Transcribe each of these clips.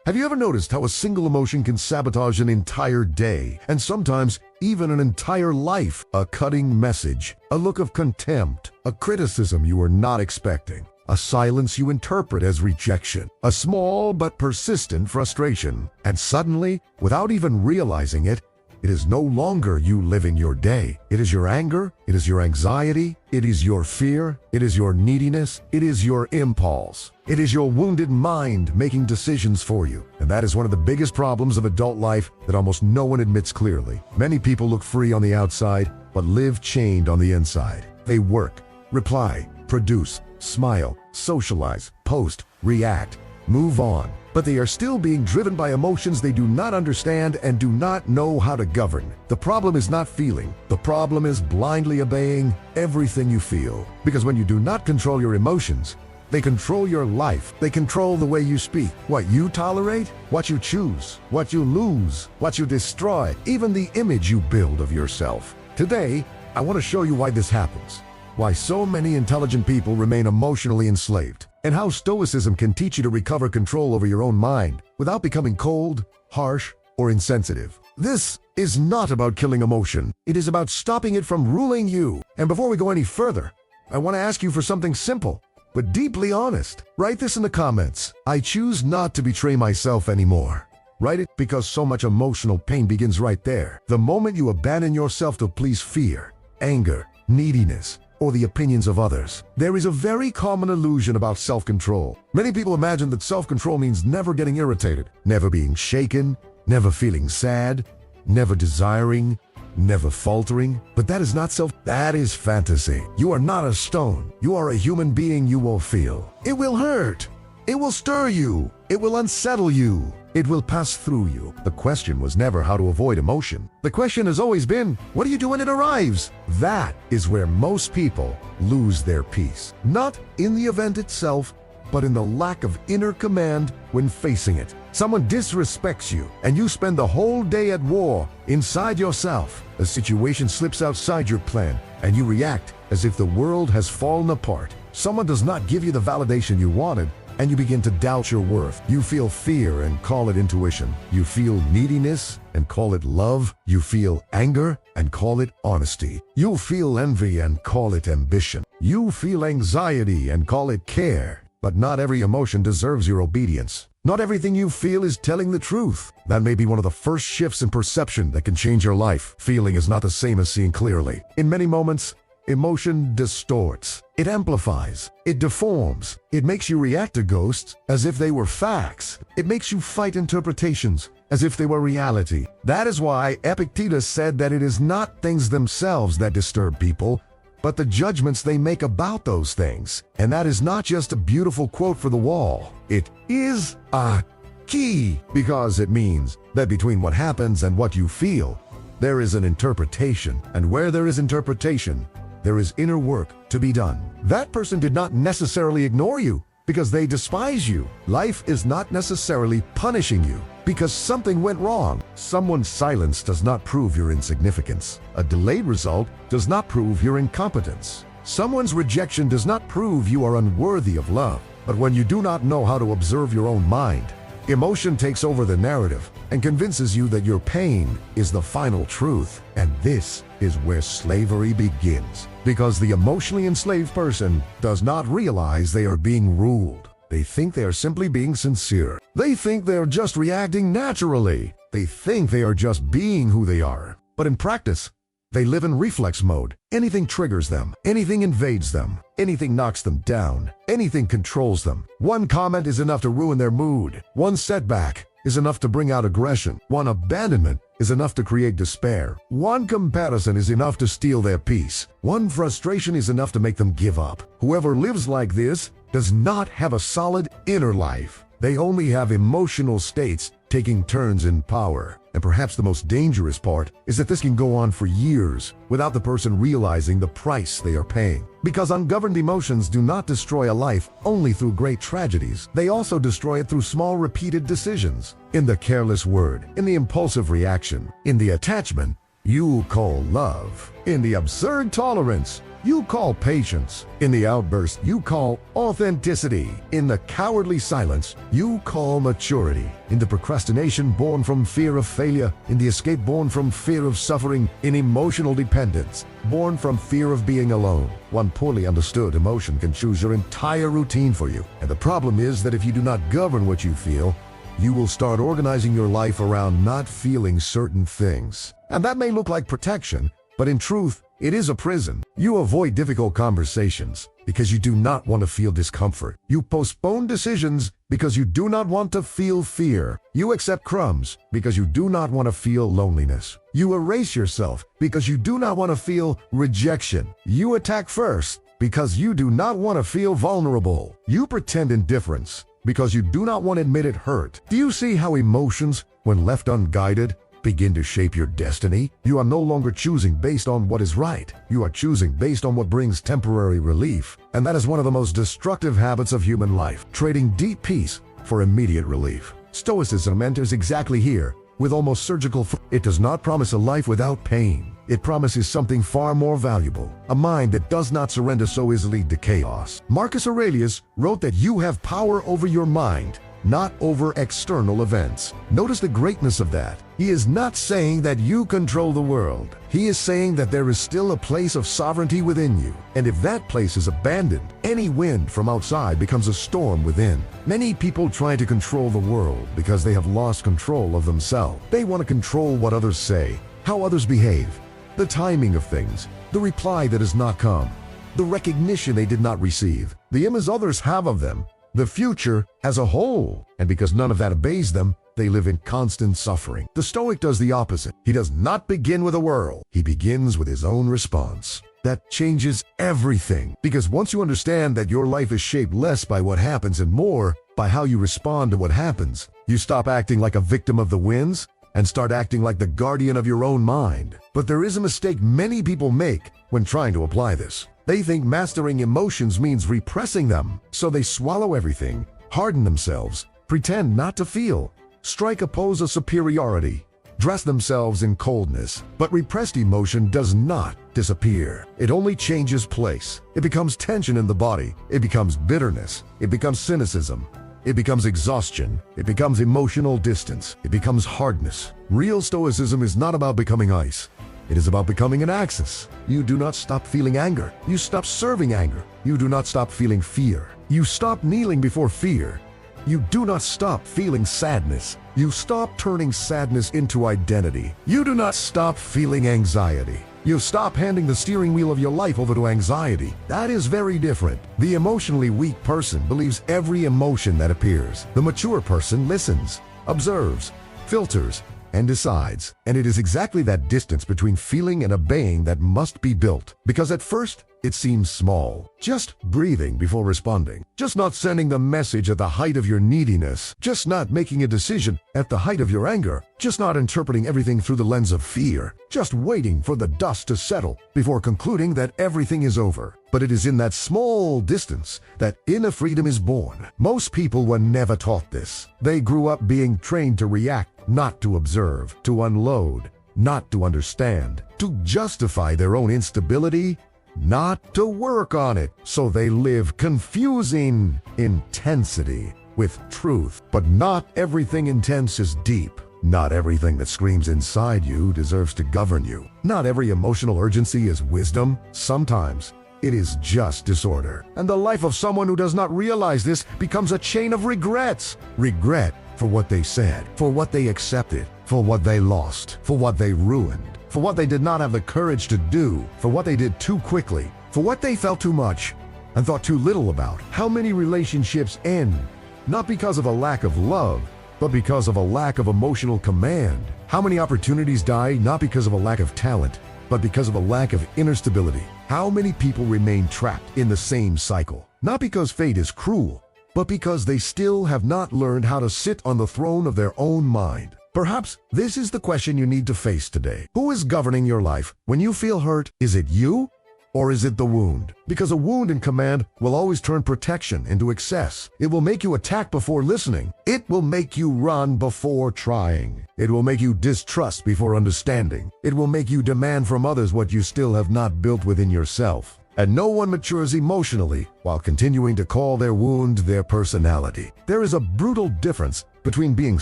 Have you ever noticed how a single emotion can sabotage an entire day, and sometimes even an entire life? A cutting message, a look of contempt, a criticism you were not expecting, a silence you interpret as rejection, a small but persistent frustration. And suddenly, without even realizing it, it is no longer you living your day. It is your anger, it is your anxiety, it is your fear, it is your neediness, it is your impulse. It is your wounded mind making decisions for you. And that is one of the biggest problems of adult life that almost no one admits clearly. Many people look free on the outside, but live chained on the inside. They work, reply, produce, smile, socialize, post, react, move on. But they are still being driven by emotions they do not understand and do not know how to govern. The problem is not feeling. The problem is blindly obeying everything you feel. Because when you do not control your emotions, they control your life. They control the way you speak, what you tolerate, what you choose, what you lose, what you destroy, even the image you build of yourself. Today, I want to show you why this happens, why so many intelligent people remain emotionally enslaved, and how Stoicism can teach you to recover control over your own mind without becoming cold, harsh, or insensitive. This is not about killing emotion. It is about stopping it from ruling you. And before we go any further, I want to ask you for something simple, but deeply honest. Write this in the comments. I choose not to betray myself anymore. Write it because so much emotional pain begins right there. The moment you abandon yourself to please fear, anger, neediness, or the opinions of others. There is a very common illusion about self-control. Many people imagine that self-control means never getting irritated, never being shaken, never feeling sad, never desiring, never faltering. But that is not that is fantasy. You are not a stone. You are a human being. You will feel. It will hurt. It will stir you. It will unsettle you. It will pass through you. The question was never how to avoid emotion. The question has always been, what do you do when it arrives? That is where most people lose their peace. Not in the event itself, but in the lack of inner command when facing it. Someone disrespects you, and you spend the whole day at war inside yourself. A situation slips outside your plan, and you react as if the world has fallen apart. Someone does not give you the validation you wanted, and you begin to doubt your worth. You feel fear and call it intuition. You feel neediness and call it love. You feel anger and call it honesty. You feel envy and call it ambition. You feel anxiety and call it care. But not every emotion deserves your obedience. Not everything you feel is telling the truth. That may be one of the first shifts in perception that can change your life. Feeling is not the same as seeing clearly. In many moments, emotion distorts. It amplifies. It deforms. It makes you react to ghosts as if they were facts. It makes you fight interpretations as if they were reality. That is why Epictetus said that it is not things themselves that disturb people, but the judgments they make about those things. And that is not just a beautiful quote for the wall. It is a key, because it means that between what happens and what you feel, there is an interpretation. And where there is interpretation, there is inner work to be done. That person did not necessarily ignore you because they despise you. Life is not necessarily punishing you because something went wrong. Someone's silence does not prove your insignificance. A delayed result does not prove your incompetence. Someone's rejection does not prove you are unworthy of love. But when you do not know how to observe your own mind, emotion takes over the narrative and convinces you that your pain is the final truth. And this is where slavery begins. Because the emotionally enslaved person does not realize they are being ruled. They think they are simply being sincere. They think they are just reacting naturally. They think they are just being who they are. But in practice, they live in reflex mode. Anything triggers them. Anything invades them. Anything knocks them down. Anything controls them. One comment is enough to ruin their mood. One setback is enough to bring out aggression. One abandonment is enough to create despair. One comparison is enough to steal their peace. One frustration is enough to make them give up. Whoever lives like this does not have a solid inner life. They only have emotional states taking turns in power. And perhaps the most dangerous part is that this can go on for years without the person realizing the price they are paying. Because ungoverned emotions do not destroy a life only through great tragedies. They also destroy it through small repeated decisions. In the careless word, in the impulsive reaction, in the attachment you call love, in the absurd tolerance you call patience. In the outburst, you call authenticity. In the cowardly silence, you call maturity. In the procrastination born from fear of failure, in the escape born from fear of suffering, in emotional dependence, born from fear of being alone. One poorly understood emotion can choose your entire routine for you. And the problem is that if you do not govern what you feel, you will start organizing your life around not feeling certain things. And that may look like protection, but in truth, it is a prison. You avoid difficult conversations because you do not want to feel discomfort. You postpone decisions because you do not want to feel fear. You accept crumbs because you do not want to feel loneliness. You erase yourself because you do not want to feel rejection. You attack first because you do not want to feel vulnerable. You pretend indifference because you do not want to admit it hurt. Do you see how emotions, when left unguided, begin to shape your destiny? You are no longer choosing based on what is right. You are choosing based on what brings temporary relief. And that is one of the most destructive habits of human life, trading deep peace for immediate relief. Stoicism enters exactly here, with almost surgical. It does not promise a life without pain. It promises something far more valuable, a mind that does not surrender so easily to chaos. Marcus Aurelius wrote that you have power over your mind, not over external events. Notice the greatness of that. He is not saying that you control the world. He is saying that there is still a place of sovereignty within you. And if that place is abandoned, any wind from outside becomes a storm within. Many people try to control the world because they have lost control of themselves. They want to control what others say, how others behave, the timing of things, the reply that has not come, the recognition they did not receive, the image others have of them, the future as a whole. And because none of that obeys them, they live in constant suffering. The Stoic does the opposite. He does not begin with a whirl. He begins with his own response. That changes everything. Because once you understand that your life is shaped less by what happens and more by how you respond to what happens, you stop acting like a victim of the winds and start acting like the guardian of your own mind. But there is a mistake many people make when trying to apply this. They think mastering emotions means repressing them, so they swallow everything, harden themselves, pretend not to feel, strike a pose of superiority, dress themselves in coldness. But repressed emotion does not disappear. It only changes place. It becomes tension in the body. It becomes bitterness. It becomes cynicism. It becomes exhaustion. It becomes emotional distance. It becomes hardness. Real stoicism is not about becoming ice. It is about becoming an axis. You do not stop feeling anger. You stop serving anger. You do not stop feeling fear. You stop kneeling before fear. You do not stop feeling sadness. You stop turning sadness into identity. You do not stop feeling anxiety. You stop handing the steering wheel of your life over to anxiety. That is very different. The emotionally weak person believes every emotion that appears. The mature person listens, observes, filters, and decides. And it is exactly that distance between feeling and obeying that must be built. Because at first, it seems small. Just breathing before responding. Just not sending the message at the height of your neediness. Just not making a decision at the height of your anger. Just not interpreting everything through the lens of fear. Just waiting for the dust to settle before concluding that everything is over. But it is in that small distance that inner freedom is born. Most people were never taught this. They grew up being trained to react, not to observe, to unload, not to understand, to justify their own instability, not to work on it. So they live confusing intensity with truth. But not everything intense is deep. Not everything that screams inside you deserves to govern you. Not every emotional urgency is wisdom. Sometimes it is just disorder. And the life of someone who does not realize this becomes a chain of regrets. Regret for what they said, for what they accepted, for what they lost, for what they ruined, for what they did not have the courage to do, for what they did too quickly, for what they felt too much and thought too little about. How many relationships end, not because of a lack of love, but because of a lack of emotional command? How many opportunities die not because of a lack of talent, but because of a lack of inner stability? How many people remain trapped in the same cycle? Not because fate is cruel, but because they still have not learned how to sit on the throne of their own mind. Perhaps this is the question you need to face today. Who is governing your life? When you feel hurt, is it you? Or is it the wound? Because a wound in command will always turn protection into excess. It will make you attack before listening. It will make you run before trying. It will make you distrust before understanding. It will make you demand from others what you still have not built within yourself. And no one matures emotionally while continuing to call their wound their personality. There is a brutal difference between being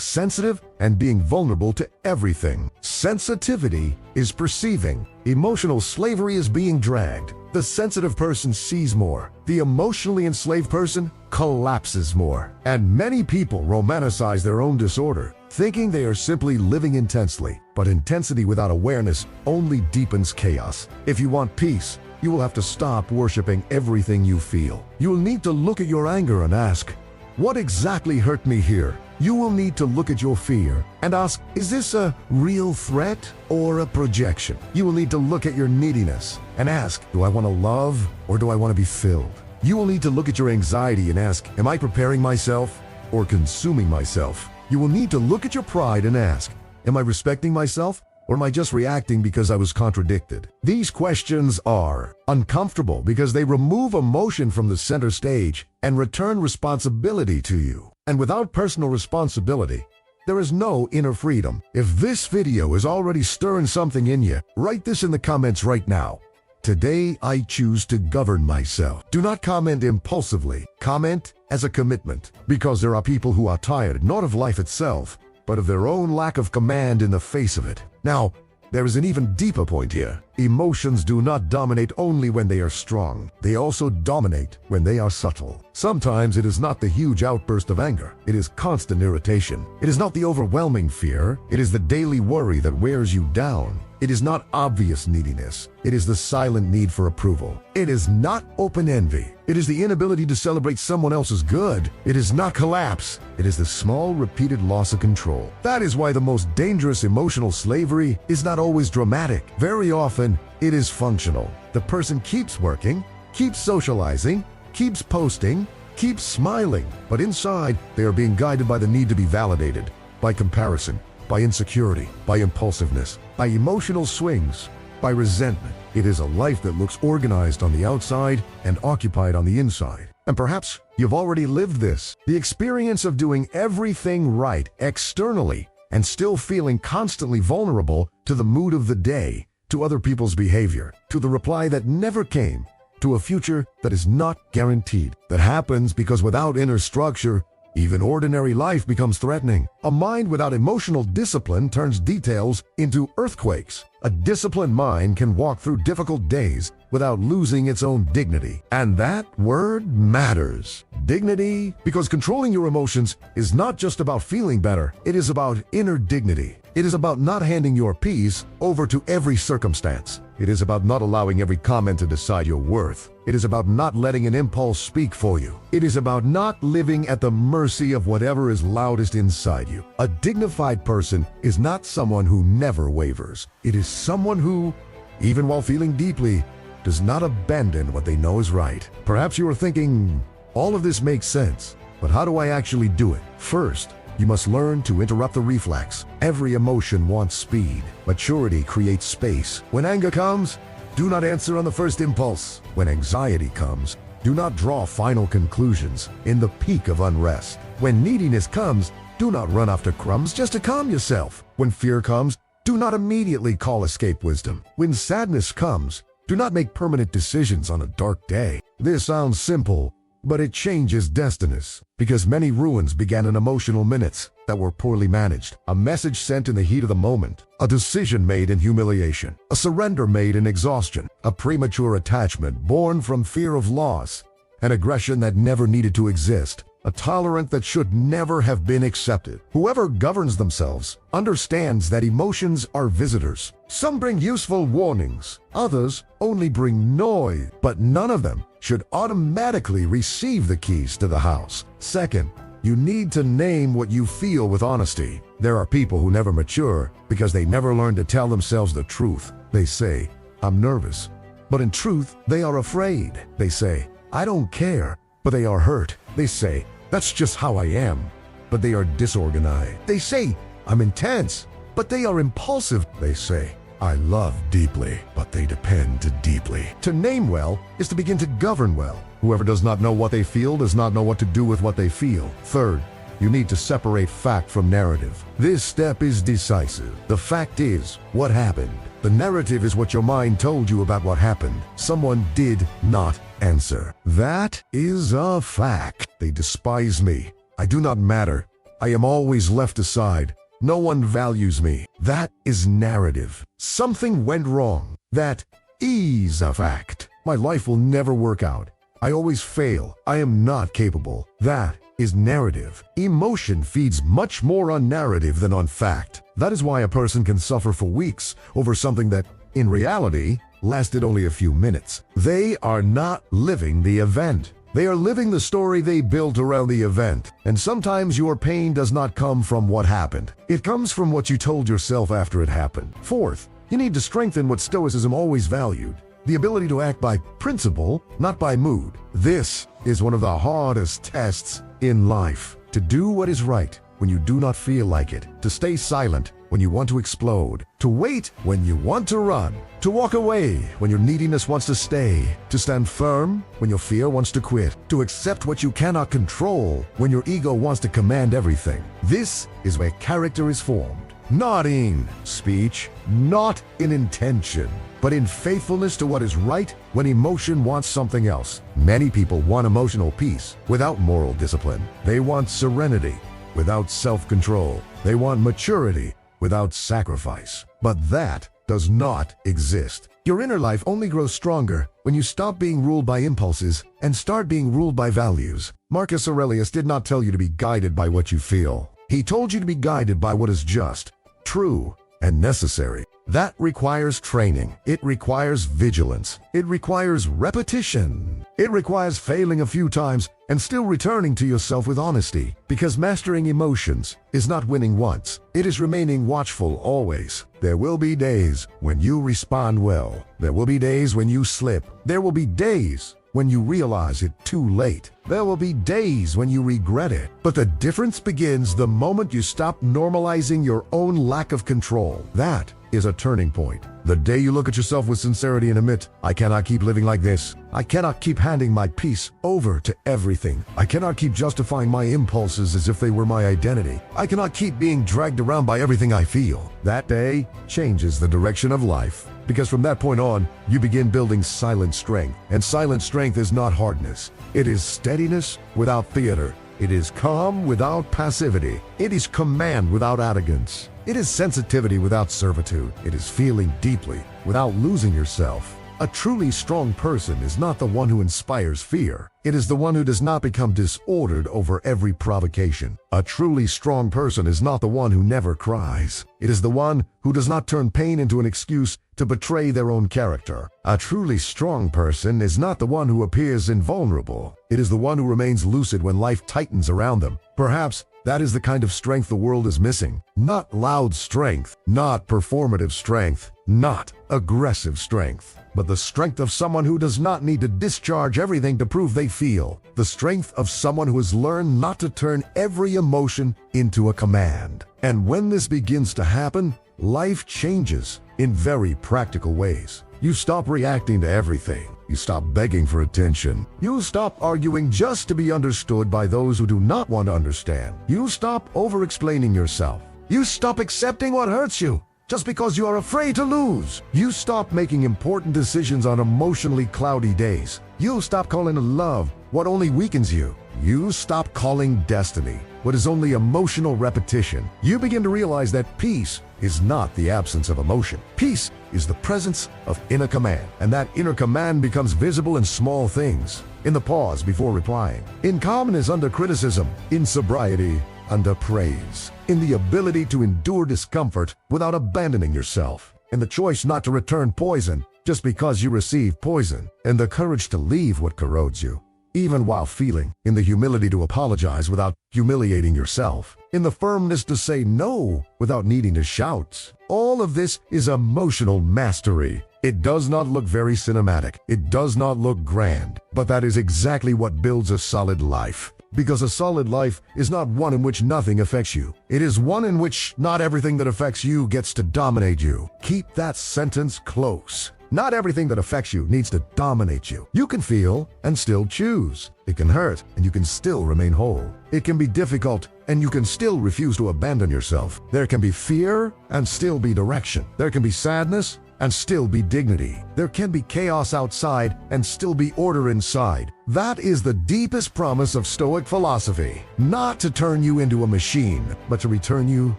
sensitive and being vulnerable to everything. Sensitivity is perceiving. Emotional slavery is being dragged. The sensitive person sees more. The emotionally enslaved person collapses more. And many people romanticize their own disorder, thinking they are simply living intensely. But intensity without awareness only deepens chaos. If you want peace, you will have to stop worshiping everything you feel. You will need to look at your anger and ask, what exactly hurt me here? You will need to look at your fear and ask, is this a real threat or a projection? You will need to look at your neediness and ask, do I want to love or do I want to be filled? You will need to look at your anxiety and ask, am I preparing myself or consuming myself? You will need to look at your pride and ask, am I respecting myself or am I just reacting because I was contradicted? These questions are uncomfortable because they remove emotion from the center stage and return responsibility to you. And without personal responsibility, there is no inner freedom. If this video is already stirring something in you, write this in the comments right now. Today, I choose to govern myself. Do not comment impulsively. Comment as a commitment, because there are people who are tired not of life itself, but of their own lack of command in the face of it. Now, there is an even deeper point here. Emotions do not dominate only when they are strong. They also dominate when they are subtle. Sometimes it is not the huge outburst of anger. It is constant irritation. It is not the overwhelming fear. It is the daily worry that wears you down. It is not obvious neediness. It is the silent need for approval. It is not open envy. It is the inability to celebrate someone else's good. It is not collapse. It is the small, repeated loss of control. That is why the most dangerous emotional slavery is not always dramatic. Very often, it is functional. The person keeps working, keeps socializing, keeps posting, keeps smiling, but inside, they are being guided by the need to be validated, by comparison, by insecurity, by impulsiveness, by emotional swings, by resentment. It is a life that looks organized on the outside and occupied on the inside. And perhaps you've already lived this. The experience of doing everything right externally and still feeling constantly vulnerable to the mood of the day, to other people's behavior, to the reply that never came, to a future that is not guaranteed. That happens because without inner structure, even ordinary life becomes threatening. A mind without emotional discipline turns details into earthquakes. A disciplined mind can walk through difficult days without losing its own dignity. And that word matters. Dignity, because controlling your emotions is not just about feeling better. It is about inner dignity. It is about not handing your peace over to every circumstance. It is about not allowing every comment to decide your worth. It is about not letting an impulse speak for you. It is about not living at the mercy of whatever is loudest inside you. A dignified person is not someone who never wavers. It is someone who, even while feeling deeply, does not abandon what they know is right. Perhaps you are thinking, all of this makes sense, but how do I actually do it? First, you must learn to interrupt the reflex. Every emotion wants speed. Maturity creates space. When anger comes, do not answer on the first impulse. When anxiety comes, do not draw final conclusions in the peak of unrest. When neediness comes, do not run after crumbs just to calm yourself. When fear comes, do not immediately call escape wisdom. When sadness comes, do not make permanent decisions on a dark day. This sounds simple, but it changes destinies, because many ruins began in emotional minutes that were poorly managed. A message sent in the heat of the moment, a decision made in humiliation, a surrender made in exhaustion, a premature attachment born from fear of loss, an aggression that never needed to exist, a tolerance that should never have been accepted. Whoever governs themselves understands that emotions are visitors. Some bring useful warnings, others only bring noise, but none of them should automatically receive the keys to the house. Second, you need to name what you feel with honesty. There are people who never mature because they never learn to tell themselves the truth. They say, I'm nervous, but in truth, they are afraid. They say, I don't care, but they are hurt. They say, that's just how I am, but they are disorganized. They say, I'm intense, but they are impulsive. They say, I love deeply, but they depend deeply. To name well is to begin to govern well. Whoever does not know what they feel does not know what to do with what they feel. Third, you need to separate fact from narrative. This step is decisive. The fact is what happened. The narrative is what your mind told you about what happened. Someone did not answer. That is a fact. They despise me. I do not matter. I am always left aside. No one values me. That is narrative. Something went wrong. That is a fact. My life will never work out. I always fail. I am not capable. That is narrative. Emotion feeds much more on narrative than on fact. That is why a person can suffer for weeks over something that, in reality, lasted only a few minutes. They are not living the event. They are living the story they built around the event. And sometimes your pain does not come from what happened. It comes from what you told yourself after it happened. Fourth, you need to strengthen what Stoicism always valued: the ability to act by principle, not by mood. This is one of the hardest tests in life. To do what is right when you do not feel like it. To stay silent when you want to explode. To wait when you want to run. To walk away when your neediness wants to stay. To stand firm when your fear wants to quit. To accept what you cannot control when your ego wants to command everything. This is where character is formed. Not in speech, not in intention, but in faithfulness to what is right when emotion wants something else. Many people want emotional peace without moral discipline. They want serenity without self-control. They want maturity without sacrifice. But that does not exist. Your inner life only grows stronger when you stop being ruled by impulses and start being ruled by values. Marcus Aurelius did not tell you to be guided by what you feel. He told you to be guided by what is just, true, and necessary. That requires training. It requires vigilance. It requires repetition. It requires failing a few times and still returning to yourself with honesty. Because mastering emotions is not winning once. It is remaining watchful always. There will be days when you respond well. There will be days when you slip. There will be days when you realize it too late. There will be days when you regret it. But the difference begins the moment you stop normalizing your own lack of control. That is a turning point. The day you look at yourself with sincerity and admit, I cannot keep living like this. I cannot keep handing my peace over to everything. I cannot keep justifying my impulses as if they were my identity. I cannot keep being dragged around by everything I feel. That day changes the direction of life. Because from that point on, you begin building silent strength. And silent strength is not hardness. It is steadiness without theater. It is calm without passivity. It is command without arrogance. It is sensitivity without servitude. It is feeling deeply without losing yourself. A truly strong person is not the one who inspires fear. It is the one who does not become disordered over every provocation. A truly strong person is not the one who never cries. It is the one who does not turn pain into an excuse to betray their own character. A truly strong person is not the one who appears invulnerable. It is the one who remains lucid when life tightens around them. Perhaps that is the kind of strength the world is missing. Not loud strength, not performative strength, not aggressive strength, but the strength of someone who does not need to discharge everything to prove they feel. The strength of someone who has learned not to turn every emotion into a command. And when this begins to happen, life changes in very practical ways. You stop reacting to everything. You stop begging for attention. You stop arguing just to be understood by those who do not want to understand. You stop over-explaining yourself. You stop accepting what hurts you just because you are afraid to lose. You stop making important decisions on emotionally cloudy days. You stop calling love what only weakens you. You stop calling destiny what is only emotional repetition. You begin to realize that peace is not the absence of emotion. Peace is the presence of inner command, and that inner command becomes visible in small things, in the pause before replying, in calmness under criticism, in sobriety under praise, in the ability to endure discomfort without abandoning yourself, in the choice not to return poison just because you receive poison, and the courage to leave what corrodes you, even while feeling, in the humility to apologize without humiliating yourself, in the firmness to say no without needing to shout. All of this is emotional mastery. It does not look very cinematic. It does not look grand, but that is exactly what builds a solid life. Because a solid life is not one in which nothing affects you. It is one in which not everything that affects you gets to dominate you. Keep that sentence close. Not everything that affects you needs to dominate you. You can feel and still choose. It can hurt and you can still remain whole. It can be difficult and you can still refuse to abandon yourself. There can be fear and still be direction. There can be sadness and still be dignity. There can be chaos outside and still be order inside. That is the deepest promise of Stoic philosophy. Not to turn you into a machine, but to return you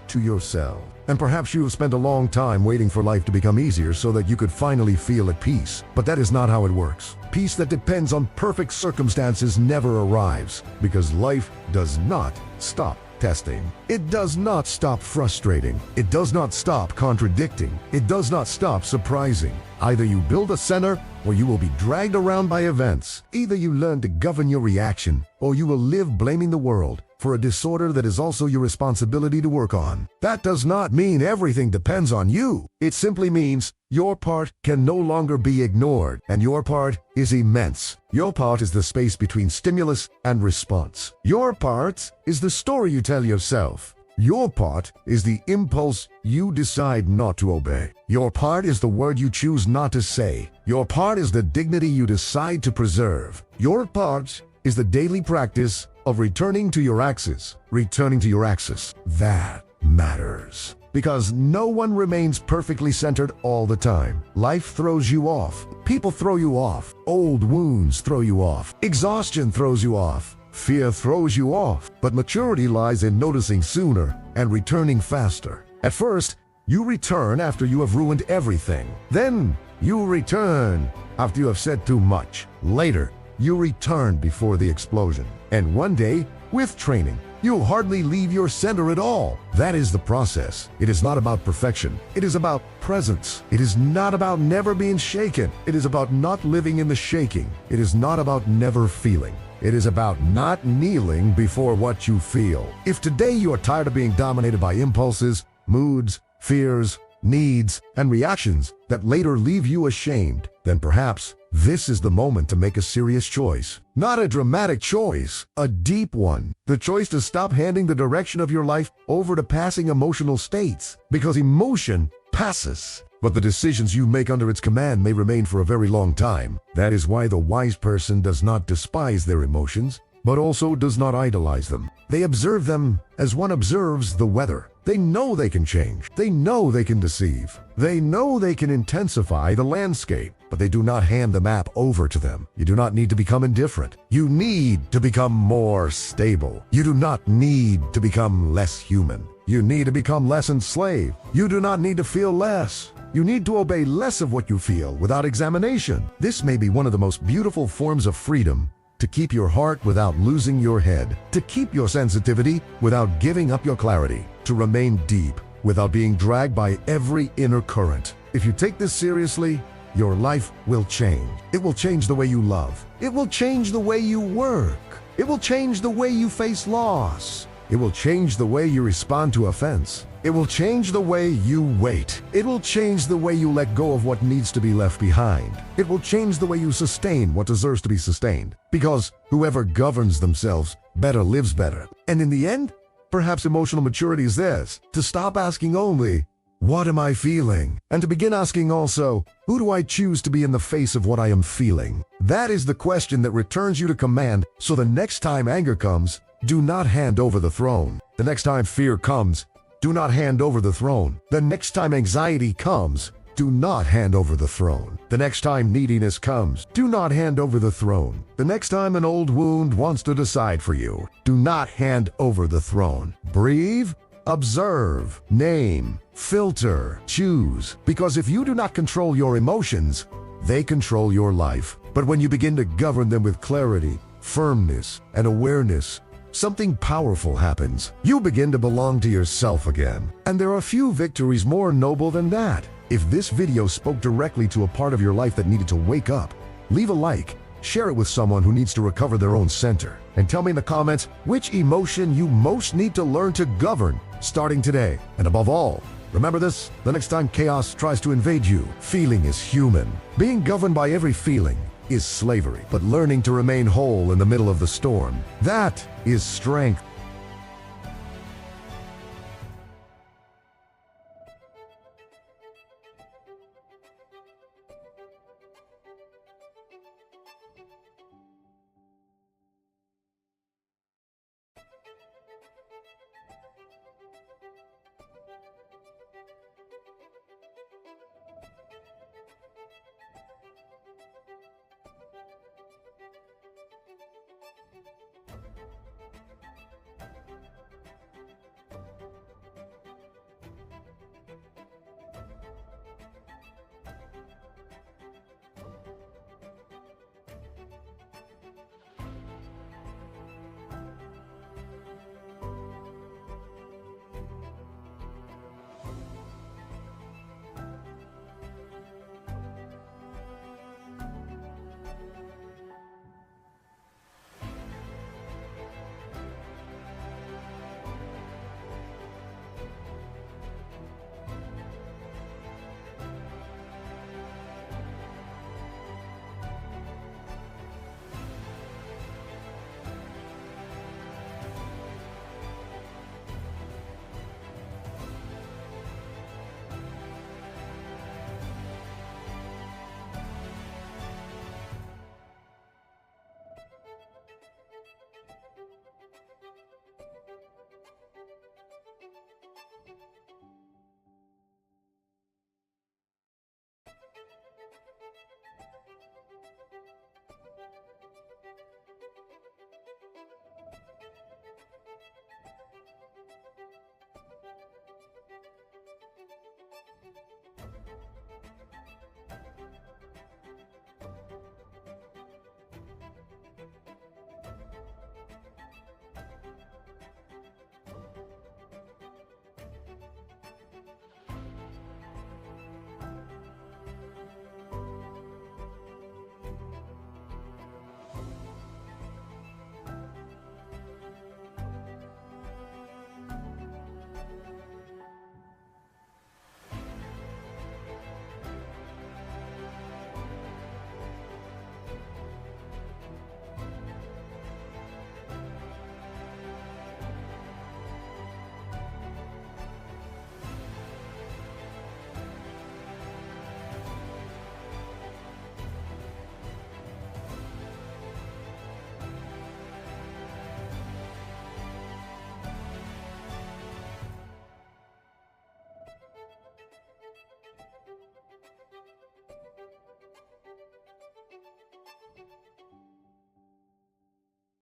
to yourself. And perhaps you have spent a long time waiting for life to become easier so that you could finally feel at peace. But that is not how it works. Peace that depends on perfect circumstances never arrives, because life does not stop testing. It does not stop frustrating. It does not stop contradicting. It does not stop surprising. Either you build a center or you will be dragged around by events. Either you learn to govern your reaction or you will live blaming the world for a disorder that is also your responsibility to work on. That does not mean everything depends on you. It simply means your part can no longer be ignored, and your part is immense. Your part is the space between stimulus and response. Your part is the story you tell yourself. Your part is the impulse you decide not to obey. Your part is the word you choose not to say. Your part is the dignity you decide to preserve. Your part is the daily practice of returning to your axis. Returning to your axis. That matters. Because no one remains perfectly centered all the time. Life throws you off. People throw you off. Old wounds throw you off. Exhaustion throws you off. Fear throws you off. But maturity lies in noticing sooner and returning faster. At first, you return after you have ruined everything. Then, you return after you have said too much. Later, you return before the explosion. And one day, with training, you'll hardly leave your center at all. That is the process. It is not about perfection. It is about presence. It is not about never being shaken. It is about not living in the shaking. It is not about never feeling. It is about not kneeling before what you feel. If today you are tired of being dominated by impulses, moods, fears, needs, and reactions that later leave you ashamed, then perhaps this is the moment to make a serious choice. Not a dramatic choice, a deep one. The choice to stop handing the direction of your life over to passing emotional states. Because emotion passes, but the decisions you make under its command may remain for a very long time. That is why the wise person does not despise their emotions, but also does not idolize them. They observe them as one observes the weather. They know they can change. They know they can deceive. They know they can intensify the landscape, but they do not hand the map over to them. You do not need to become indifferent. You need to become more stable. You do not need to become less human. You need to become less enslaved. You do not need to feel less. You need to obey less of what you feel without examination. This may be one of the most beautiful forms of freedom. To keep your heart without losing your head. To keep your sensitivity without giving up your clarity. To remain deep without being dragged by every inner current. If you take this seriously, your life will change. It will change the way you love. It will change the way you work. It will change the way you face loss. It will change the way you respond to offense. It will change the way you wait. It will change the way you let go of what needs to be left behind. It will change the way you sustain what deserves to be sustained. Because whoever governs themselves better lives better. And in the end, perhaps emotional maturity is this: to stop asking only, what am I feeling? And to begin asking also, who do I choose to be in the face of what I am feeling? That is the question that returns you to command, so the next time anger comes, do not hand over the throne. The next time fear comes, do not hand over the throne. The next time anxiety comes, do not hand over the throne. The next time neediness comes, do not hand over the throne. The next time an old wound wants to decide for you, do not hand over the throne. Breathe, observe, name, filter, choose. Because if you do not control your emotions, they control your life. But when you begin to govern them with clarity, firmness, and awareness, something powerful happens. You begin to belong to yourself again. And there are few victories more noble than that. If this video spoke directly to a part of your life that needed to wake up, leave a like, share it with someone who needs to recover their own center, and tell me in the comments which emotion you most need to learn to govern starting today. And above all, remember this: the next time chaos tries to invade you, feeling is human. Being governed by every feeling is slavery, but learning to remain whole in the middle of the storm, that is strength.